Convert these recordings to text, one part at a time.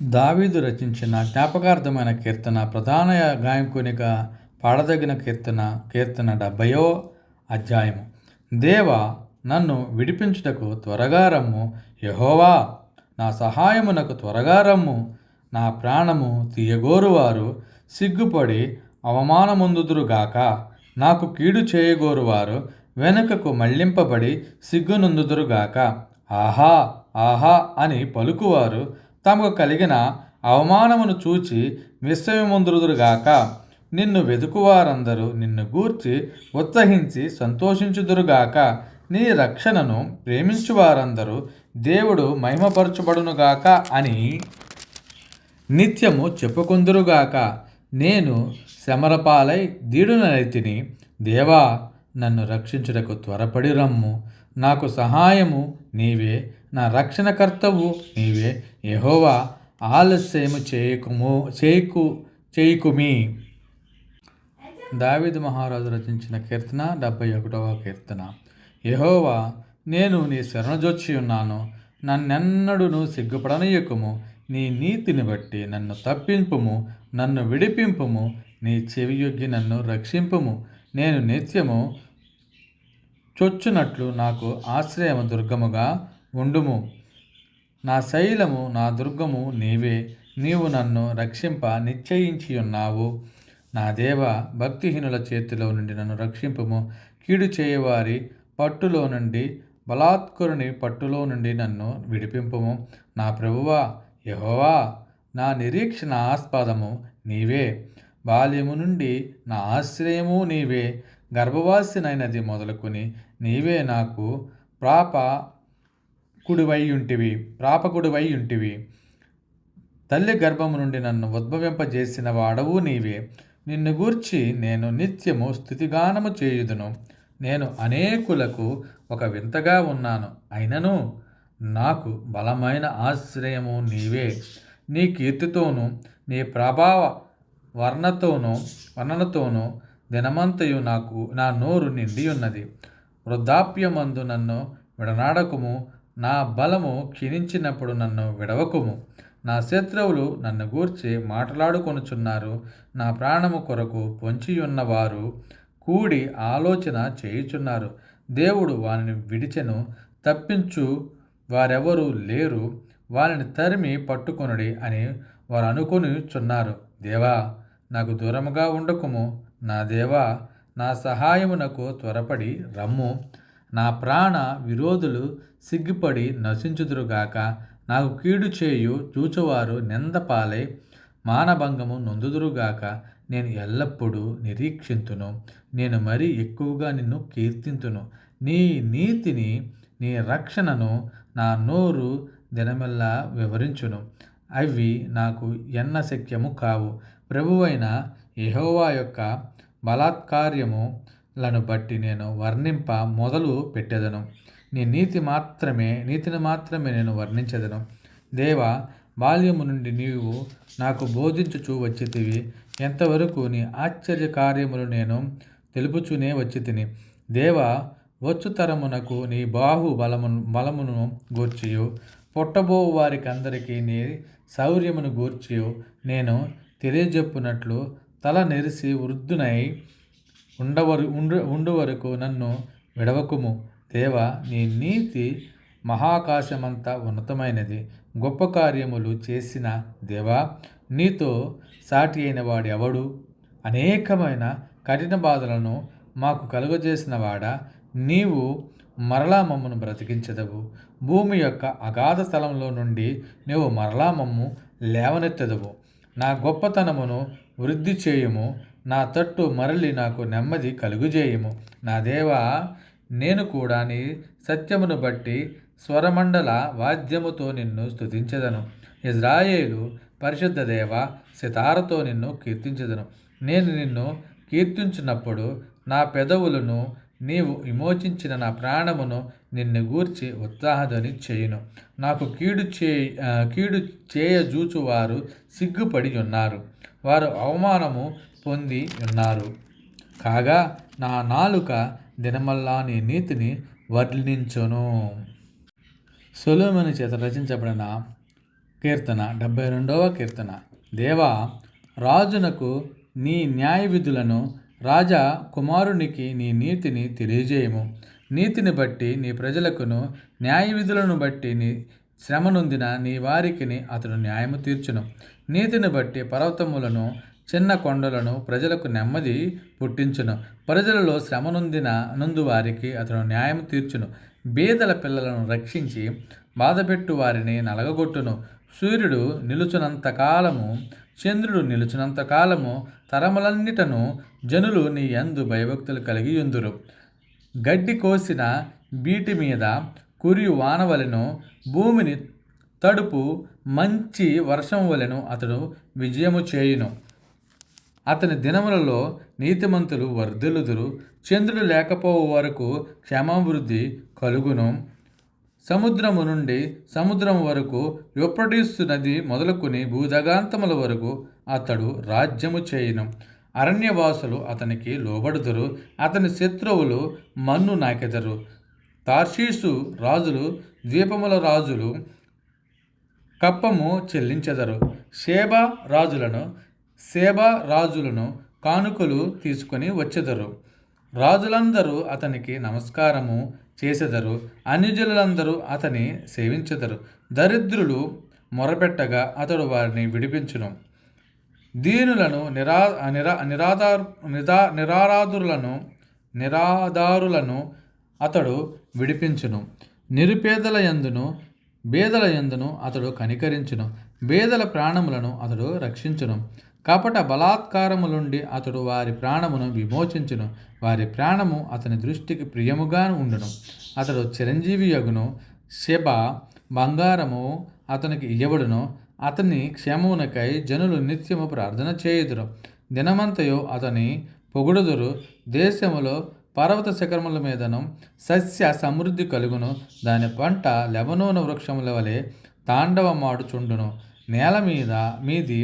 దావీదు రచించిన జ్ఞాపకార్థమైన కీర్తన ప్రధాన గాయకునిగా పాడదగిన కీర్తన 70వ అధ్యాయము. దేవా, నన్ను విడిపించుటకు త్వరగా రమ్ము. యెహోవా, నా సహాయమునకు త్వరగా రమ్ము. నా ప్రాణము తీయగోరువారు సిగ్గుపడి అవమానముందుదురుగాక. నాకు కీడు చేయగోరువారు వెనుకకు మళ్లింపబడి సిగ్గునందుదురుగాక. ఆహా, ఆహా అని పలుకువారు తమకు కలిగిన అవమానమును చూచి విస్మయముందురుగాక. నిన్ను వెదుకువారందరూ నిన్ను గూర్చి ఉత్సహించి సంతోషించుదురుగాక. నీ రక్షణను ప్రేమించువారందరూ దేవుడు మహిమపరచబడునుగాక అని నిత్యము చెప్పుకొందురుగాక. నేను శ్రమలపాలై దీడునైతిని. దేవా, నన్ను రక్షించుటకు త్వరపడి రమ్ము. నాకు సహాయము నీవే, నా రక్షణకర్తవు నీవే. యెహోవా, ఆలస్యము చేయకుమి. దావీదు మహారాజు రచించిన కీర్తన 71వ కీర్తన. యెహోవా, నేను నీ శరణుజొచ్చి ఉన్నాను. నన్నెన్నడును సిగ్గుపడనీయకుము. నీ నీతిని బట్టి నన్ను తప్పింపుము, నన్ను విడిపింపుము. నీ చెవియొగ్గి నన్ను రక్షింపుము. నేను నిత్యము చొచ్చునట్లు నాకు ఆశ్రయము దుర్గముగా ఉండుము. నా శైలము, నా దుర్గము నీవే. నీవు నన్ను రక్షింప నిశ్చయించియున్నావు. నా దేవ, భక్తిహీనుల చేతిలో నుండి నన్ను రక్షింపుము. కీడు చేయవారి పట్టులో నుండి, బలాత్కరుని పట్టులో నుండి నన్ను విడిపింపుము. నా ప్రభువా యెహోవా, నా నిరీక్షణ ఆస్పదము నీవే. బాల్యము నుండి నా ఆశ్రయము నీవే. గర్భవాసినైనది మొదలుకొని నీవే నాకు ప్రాపకుడివై ఉంటివి. తల్లి గర్భము నుండి నన్ను ఉద్భవింపజేసిన వాడవు నీవే. నిన్ను గూర్చి నేను నిత్యము స్తుతిగానము చేయుదును. నేను అనేకులకు ఒక వింతగా ఉన్నాను, అయినను నాకు బలమైన ఆశ్రయము నీవే. నీ కీర్తితోనూ నీ ప్రభావ వర్ణనతోనూ దినమంతయు నా నోరు నిండి ఉన్నది. వృద్ధాప్యమందు నన్ను విడనాడకుము. నా బలము క్షీణించినప్పుడు నన్ను విడవకుము. నా శత్రువులు నన్ను గూర్చి మాట్లాడుకొనుచున్నారు. నా ప్రాణము కొరకు పొంచియున్నవారు కూడి ఆలోచన చేయుచున్నారు. దేవుడు వారిని విడిచెను, తప్పించు వారెవరూ లేరు. వారిని తరిమి పట్టుకొనుడి అని వారు అనుకొనిచున్నారు. దేవా, నాకు దూరముగా ఉండకుము. నా దేవా, నా సహాయమునకు త్వరపడి రమ్ము. నా ప్రాణ విరోధులు సిగ్గుపడి నశించుదురుగాక. నాకు కీడు చేయు చూచువారు నిందపాలై మానభంగము నొందుదురుగాక. నేను ఎల్లప్పుడూ నిరీక్షింతును. నేను మరీ ఎక్కువగా నిన్ను కీర్తింతును. నీ నీతిని, నీ రక్షణను నా నోరు దినమెల్లా వివరించును. అవి నాకు శక్యము కావు. ప్రభువైన యెహోవా యొక్క బలాత్కార్యములను బట్టి నేను వర్ణింప మొదలు పెట్టెదను. నీ నీతిని మాత్రమే నేను వర్ణించెదను. దేవా, బాల్యము నుండి నీవు నాకు బోధించుచూ వచ్చితివి. ఎంతవరకు నీ ఆశ్చర్య కార్యములు నేను తెలుపుచూనే వచ్చితిని. దేవా, వచ్చు తరమునకు నీ బలమును గూర్చియు పుట్టబోవు వారికందరికీ నీ శౌర్యమును గూర్చియు నేను తెలియజెప్పునట్లు తల నెరిసి వృద్ధునై ఉండు వరకు నన్ను విడవకుము. దేవా, నీ నీతి మహాకాశమంత ఉన్నతమైనది. గొప్ప కార్యములు చేసిన దేవా, నీతో సాటి అయిన వాడు ఎవడు? అనేకమైన కఠిన బాధలను మాకు కలుగజేసిన వాడా, నీవు మరలా మమ్మను బ్రతికించదవు. భూమి యొక్క అగాధ స్థలంలో నుండి నీవు మరలా మమ్ము లేవనెత్తదవు. నా గొప్పతనమును వృద్ధి చేయుము. నా తట్టు మరలి నాకు నెమ్మది కలుగుజేయుము. నా దేవా, నేను కూడా నీ సత్యమును బట్టి స్వరమండల వాద్యముతో నిన్ను స్తుతించెదను. ఇజ్రాయేలు పరిశుద్ధ దేవ, సితారతో నిన్ను కీర్తించెదను. నేను నిన్ను కీర్తించినప్పుడు నా పెదవులను, నీవు విమోచించిన నా ప్రాణమును నిన్ను గూర్చి ఉత్సాహధ్వని చేయును. నాకు కీడు చేయజూచువారు సిగ్గుపడి ఉన్నారు. వారు అవమానము పొంది ఉన్నారు. కాగా నా నాలుక దినమల్లా నీ నీతిని వర్ణించును. సొలొమోను చేత రచించబడిన కీర్తన 72వ కీర్తన. దేవా, రాజునకు నీ న్యాయ విధులను, రాజా కుమారునికి నీ నీతిని తెలియజేయము. నీతిని బట్టి నీ ప్రజలకును, న్యాయ విధులను బట్టి నీ శ్రమనొందిన నీ వారికిని అతడు న్యాయము తీర్చును. నీతిని బట్టి పర్వతములను, చిన్న కొండలను ప్రజలకు నెమ్మది పుట్టించును. ప్రజలలో శ్రమనొందిన నందు వారికి అతడు న్యాయం తీర్చును. బీదల పిల్లలను రక్షించి బాధపెట్టు వారిని నలగగొట్టును. సూర్యుడు నిలుచునంత కాలము, చంద్రుడు నిలుచునంత కాలము తరములన్నిటను జనులు నీ యందు భయభక్తులు కలిగి ఉందురు. గడ్డి కోసిన బీటి మీద కురియు వానవలెను, భూమిని తడుపు మంచి వర్షం వలెను అతడు విజయము చేయును. అతని దినములలో నీతిమంతులు వర్ధిల్లుదురు. చంద్రుడు లేకపోవు వరకు క్షేమాభివృద్ధి కలుగును. సముద్రము నుండి సముద్రం వరకు, యూఫ్రటీసు నది మొదలుకొని భూదగాంతముల వరకు అతడు రాజ్యము చేయును. అరణ్యవాసులు అతనికి లోబడుదురు. అతని శత్రువులు మన్ను నాకెదరు. తార్షీషు రాజులు, ద్వీపముల రాజులు కప్పము చెల్లించెదరు. సేబా రాజులను కానుకలు తీసుకొని వచ్చెదరు. రాజులందరూ అతనికి నమస్కారము చేసెదరు. అన్యజనులందరూ అతని సేవించెదరు. దరిద్రులు మొరపెట్టగా అతడు వారిని విడిపించును. దీనులను, నిరాధారులను అతడు విడిపించును. నిరుపేదల యందును బేదల యందును అతడు కనికరించును. బేదల ప్రాణములను అతడు రక్షించును. కపట బలాత్కారములుండి అతడు వారి ప్రాణమును విమోచించును. వారి ప్రాణము అతని దృష్టికి ప్రియముగా ఉండును. అతడు చిరంజీవి యగును. శెబ బంగారము అతనికి ఇయ్యబడును. అతని క్షేమమునకై జనులు నిత్యము ప్రార్థన చేయుదురు. దినమంతయు అతని పొగుడుదురు. దేశములో పర్వత శిఖరముల మీదను సస్య సమృద్ధి కలుగును. దాని పంట లెబనోను వృక్షముల వలె తాండవమాడుచుండును. నేల మీది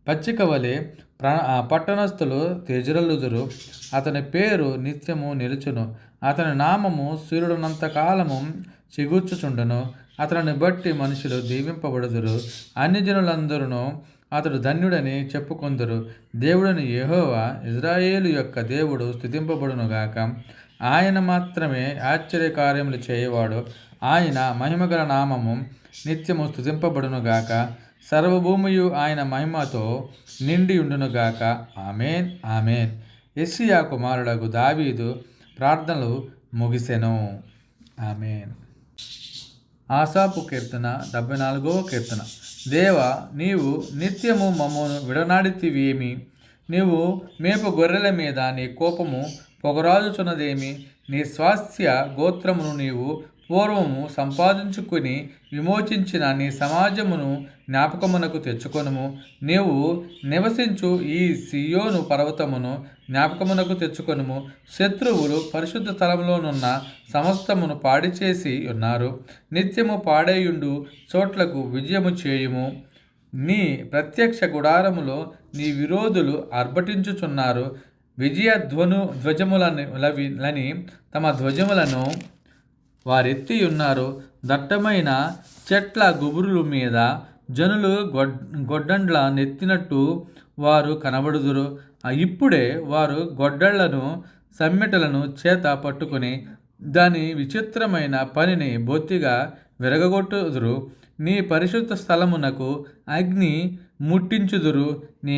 పచ్చిక వలె పట్టణస్థులు తేజరల్లుదురు. అతని పేరు నిత్యము నిలుచును. అతని నామము సూర్యుడునంత కాలము చిగుర్చుచుండును. అతనిని బట్టి మనుషులు దీవింపబడుదురు. అన్యజనులందరూ అతడు ధన్యుడని చెప్పుకొందురు. దేవుడని యెహోవా, ఇజ్రాయేలు యొక్క దేవుడు స్తుతింపబడునుగాక. ఆయన మాత్రమే ఆశ్చర్యకార్యములు చేయవాడు. ఆయన మహిమగల నామము నిత్యము స్తుతింపబడునుగాక. సర్వభూమియు ఆయన మహిమతో నిండి ఉండునుగాక. Amen, amen. యెషయా కుమారుడగు దావీదు ప్రార్థనలు ముగిసెను. ఆమెన్. ఆసాపు కీర్తన 74వ కీర్తన. దేవా, నీవు నిత్యము మమ్మను విడనాడితివేమి? నీవు మేపు గొర్రెల మీద నీ కోపము పొగరాజుచున్నదేమి? నీ స్వాస్థ్య గోత్రమును నీవు పూర్వము సంపాదించుకుని విమోచించిన నీ సమాజమును జ్ఞాపకమునకు తెచ్చుకొనుము. నీవు నివసించు ఈ సియోను పర్వతమును జ్ఞాపకమునకు తెచ్చుకొనుము. శత్రువులు పరిశుద్ధ స్థలంలోనున్న సమస్తమును పాడి చేసి ఉన్నారు. నిత్యము పాడేయుండు చోట్లకు విజయము చేయుము. నీ ప్రత్యక్ష గుడారములో నీ విరోధులు ఆర్భటించుచున్నారు. విజయ ధ్వజములని తమ ధ్వజములను వారెత్తి ఉన్నారు. దట్టమైన చెట్ల గుబురుల మీద జనులు గొడ్డండ్ల నెత్తినట్టు వారు కనబడుదురు. ఇప్పుడే వారు గొడ్డళ్లను, సమ్మెటలను చేత పట్టుకుని దాని విచిత్రమైన పనిని బొత్తిగా విరగగొట్టుదురు. నీ పరిశుద్ధ స్థలమునకు అగ్ని ముట్టించుదురు. నీ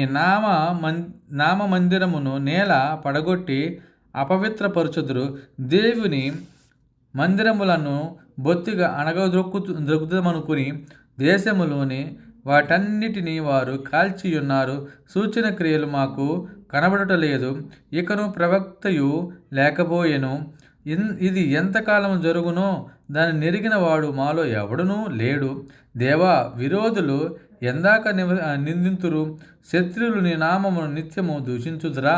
నామ మందిరమును నేల పడగొట్టి అపవిత్రపరచుదురు. దేవుని మందిరములను బొత్తిగా ద్రొక్కుదమనుకుని దేశములోని వాటన్నిటినీ వారు కాల్చియున్నారు. సూచన క్రియలు మాకు కనబడటలేదు. ఇకను ప్రవక్తయు లేకపోయెను. ఇది ఎంతకాలం జరుగునో దాన్ని నెరిగిన వాడు మాలో ఎవడునూ లేడు. దేవా, విరోధులు ఎందాక నిందింతురు? శత్రువులు నీ నామమును నిత్యము దూషించుదురా?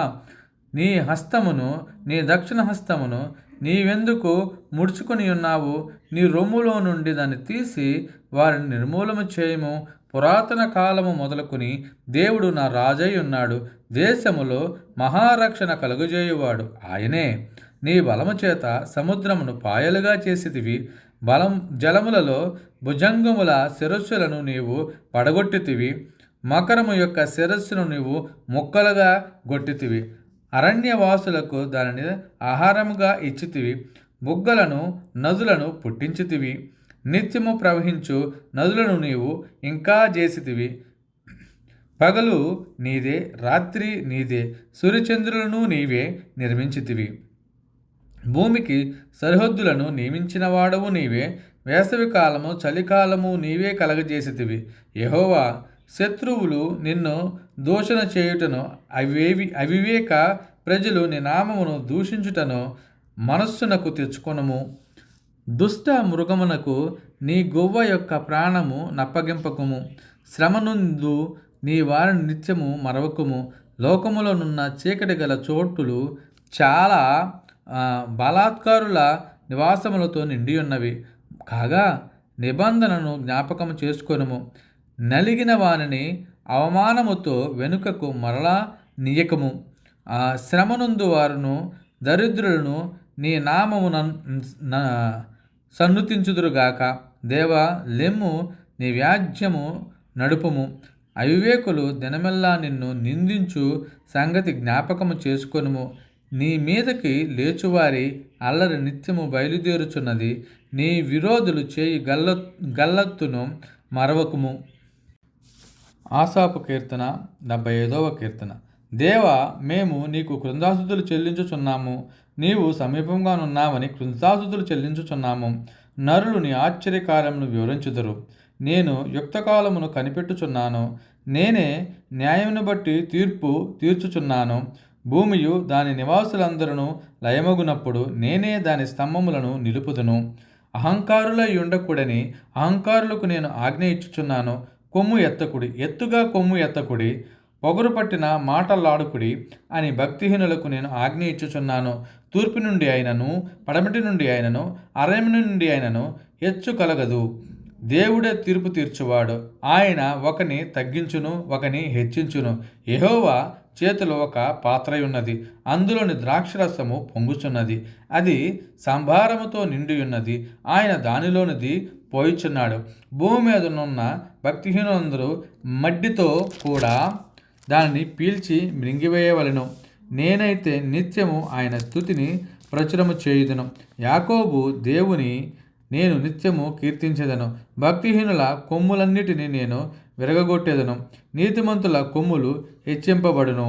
నీ దక్షిణ హస్తమును నీవెందుకు ముడుచుకొని ఉన్నావు? నీ రొమ్ములో నుండి దాన్ని తీసి వారిని నిర్మూలము చేయము. పురాతన కాలము మొదలుకొని దేవుడు నా రాజై ఉన్నాడు. దేశములో మహారక్షణ కలుగజేయువాడు ఆయనే. నీ బలము చేత సముద్రమును పాయలుగా చేసితివి. జలములలో భుజంగముల శిరస్సులను నీవు పడగొట్టితివి. మకరము యొక్క శిరస్సును నీవు ముక్కలుగా గొట్టితివి. అరణ్యవాసులకు దానిని ఆహారముగా ఇచ్చితివి. బుగ్గలను నదులను పుట్టించితివి. నిత్యము ప్రవహించు నదులను నీవు ఇంకా చేసితివి. పగలు నీదే, రాత్రి నీదే, సూర్యచంద్రులను నీవే నిర్మించితివి. భూమికి సరిహద్దులను నియమించిన వాడవు నీవే. వేసవి కాలము చలికాలము నీవే కలగజేసితివి. యెహోవా, శత్రువులు నిన్ను దూషణ చేయుటను అవివేక ప్రజలు నీ నామమును దూషించుటను మనస్సునకు తెచ్చుకొనుము. దుష్ట మృగమునకు నీ గువ్వ యొక్క ప్రాణము నప్పగింపకుము. శ్రమనుందు నీ వారిని నిత్యము మరవకుము. లోకములోనున్న చీకటి గల చోటులు చాలా బలాత్కారుల నివాసములతో నిండి ఉన్నవి. కాగా నిబంధనను జ్ఞాపకం చేసుకొనుము. నలిగిన వానిని అవమానముతో వెనుకకు మరలా నీయకము. శ్రమనుందు వారును దరిద్రులను నీ నామము సన్నుతించుదురుగాక. దేవా, లెమ్ము, నీ వ్యాజ్యము నడుపుము. అవివేకులు దినమెల్లా నిన్ను నిందించు సంగతి జ్ఞాపకము చేసుకొనుము. నీ మీదకి లేచువారి అల్లరి నిత్యము బయలుదేరుచున్నది. నీ విరోధులు చేయి గల్లత్తును మరవకుము. ఆసాపు కీర్తన 75వ కీర్తన. దేవా, మేము నీకు కృతజ్ఞతాస్తుతులు చెల్లించుచున్నాము. నీవు సమీపంగానున్నావని కృతజ్ఞతాస్తుతులు చెల్లించుచున్నాము. నరులు నీ ఆశ్చర్యకార్యమును వివరించుదురు. నేను యుక్తకాలమును కనిపెట్టుచున్నాను. నేనే న్యాయమును బట్టి తీర్పు తీర్చుచున్నాను. భూమియు దాని నివాసులందరూ లయమగునప్పుడు నేనే దాని స్తంభములను నిలుపుదును. అహంకారులై ఉండకూడని అహంకారులకు నేను ఆజ్ఞ ఇచ్చుచున్నాను. కొమ్ము ఎత్తకుడి, ఎత్తుగా కొమ్ము ఎత్తకుడి, పొగరు పట్టిన మాటలాడుకుడి అని భక్తిహీనులకు నేను ఆజ్ఞ ఇచ్చుచున్నాను. తూర్పు నుండి అయినను, పడమటి నుండి అయినను, అరణ్యం నుండి అయినను హెచ్చు కలగదు. దేవుడే తీర్పు తీర్చువాడు. ఆయన ఒకని తగ్గించును, ఒకని హెచ్చించును. యెహోవా చేతిలో ఒక పాత్ర ఉన్నది. అందులోని ద్రాక్షరసము పొంగుచున్నది. అది సంభారముతో నిండి ఉన్నది. ఆయన దానిలోనిది పోయిచున్నాడు. భూమి మీద ఉన్న భక్తిహీనులందరూ మడ్డితో కూడా దానిని పీల్చి మృంగివేయవలెను. నేనైతే నిత్యము ఆయన స్తుతిని ప్రచురము చేయుదును. యాకోబు దేవుని నేను నిత్యము కీర్తించెదను. భక్తిహీనుల కొమ్ములన్నిటినీ నేను విరగగొట్టేదను. నీతిమంతుల కొమ్ములు హెచ్చింపబడును.